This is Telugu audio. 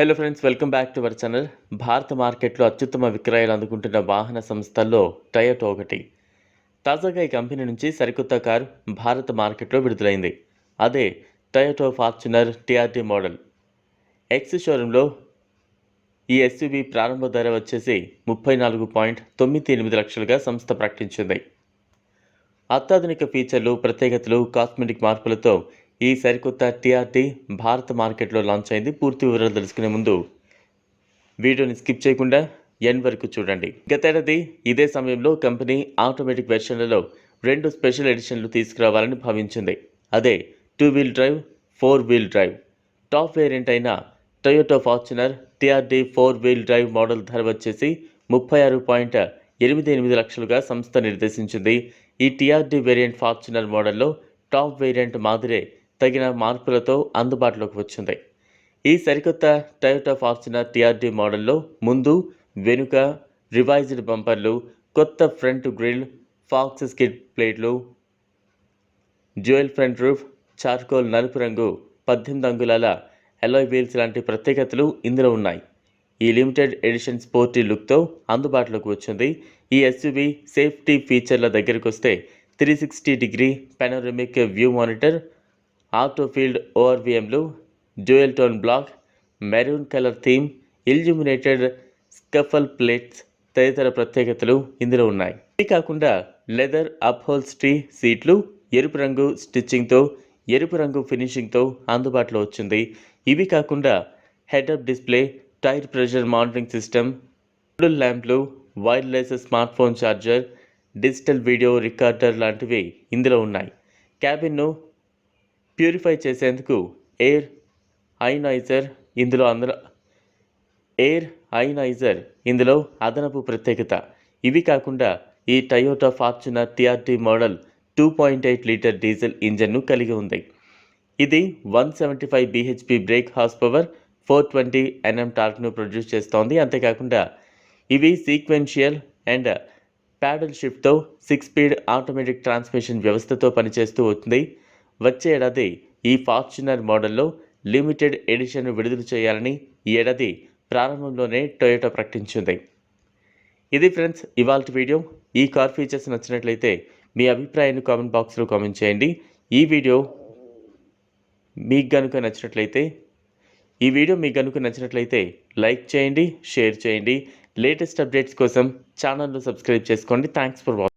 Hello friends, welcome back to our channel. భారత మార్కెట్లో అత్యుత్తమ విక్రయాలు అందుకుంటున్న వాహన సంస్థల్లో టయోటా ఒకటి. తాజాగా ఈ కంపెనీ నుంచి సరికొత్త కారు భారత మార్కెట్లో విడుదలైంది. అదే Toyota Fortuner TRD model. X షోరూంలో ఈ ఎస్యూవీ ప్రారంభ ధర వచ్చేసి 34.98 లక్షలుగా సంస్థ ప్రకటించింది. అత్యాధునిక ఫీచర్లు, ప్రత్యేకతలు, కాస్మెటిక్ మార్పులతో ఈ సరికొత్త టీఆర్డీ భారత మార్కెట్లో లాంచ్ అయింది. పూర్తి వివరాలు తెలుసుకునే ముందు వీడియోని స్కిప్ చేయకుండా ఎండ్ వరకు చూడండి. గతేడాది ఇదే సమయంలో కంపెనీ ఆటోమేటిక్ వెర్షన్లలో 2 స్పెషల్ ఎడిషన్లు తీసుకురావాలని భావించింది. అదే 2 wheel drive, 4 wheel drive. Top variant అయిన Toyota Fortuner TRD 4 wheel drive model ధర వచ్చేసి 36.88 లక్షలుగా సంస్థ నిర్దేశించింది. ఈ టీఆర్డీ వేరియంట్ ఫార్చునర్ మోడల్లో టాప్ వేరియంట్ మాదిరే తగిన మార్పులతో అందుబాటులోకి వచ్చింది. ఈ సరికొత్త టయోటా ఫార్చునర్ టీఆర్డీ మోడల్లో ముందు, వెనుక రివైజ్డ్ బంపర్లు, కొత్త ఫ్రంట్ గ్రిల్, ఫాక్స్ స్కిడ్ ప్లేట్లు, డ్యూయల్ ఫ్రంట్ రూఫ్, చార్కోల్ నలుపు రంగు 18 అంగుళాల అలాయ్ వీల్స్ లాంటి ప్రత్యేకతలు ఇందులో ఉన్నాయి. ఈ లిమిటెడ్ ఎడిషన్ స్పోర్టీ లుక్తో అందుబాటులోకి వచ్చింది. ఈ ఎస్యూవీ సేఫ్టీ ఫీచర్ల దగ్గరికి వస్తే 360 degree panoramic view monitor, auto field ఓఆర్వీఎంలు, dual tone black, maroon colour theme, illuminated scuff plates తదితర ప్రత్యేకతలు ఇందులో ఉన్నాయి. ఇవి కాకుండా లెదర్ అప్హోల్స్ట్రీ సీట్లు ఎరుపు రంగు స్టిచ్చింగ్తో, ఎరుపు రంగు ఫినిషింగ్తో అందుబాటులో వచ్చింది. ఇవి కాకుండా head up display, tyre pressure monitoring system, full ల్యాంప్లు, wireless smart phone charger, digital video recorder లాంటివి ఇందులో ఉన్నాయి. క్యాబిన్ను ప్యూరిఫై చేసేందుకు ఎయిర్ అయనైజర్ ఇందులో అదనపు ప్రత్యేకత. ఇవి కాకుండా ఈ Toyota Fortuner TRD model 2.8 litre diesel ఇంజన్ను కలిగి ఉంది. ఇది 175 bhp brake horse power, 420 Nm టార్క్ను ప్రొడ్యూస్ చేస్తోంది. అంతేకాకుండా ఇవి సీక్వెన్షియల్ అండ్ ప్యాడల్ షిఫ్ట్తో 6 స్పీడ్ ఆటోమేటిక్ ట్రాన్స్మిషన్ వ్యవస్థతో పనిచేస్తూ ఉంది. వచ్చే ఏడాది ఈ ఫార్చునర్ మోడల్లో లిమిటెడ్ ఎడిషన్ విడుదల చేయాలని ఈ ఏడాది ప్రారంభంలోనే టొయోటా ప్రకటించింది. ఇది ఫ్రెండ్స్ ఇవాల్టి వీడియో. ఈ కార్ ఫీచర్స్ నచ్చినట్లయితే మీ అభిప్రాయాన్ని కామెంట్ బాక్స్లో కామెంట్ చేయండి. ఈ వీడియో మీకు కనుక నచ్చినట్లయితే లైక్ చేయండి, షేర్ చేయండి. లేటెస్ట్ అప్డేట్స్ కోసం ఛానల్ను సబ్స్క్రైబ్ చేసుకోండి. Thanks for watching.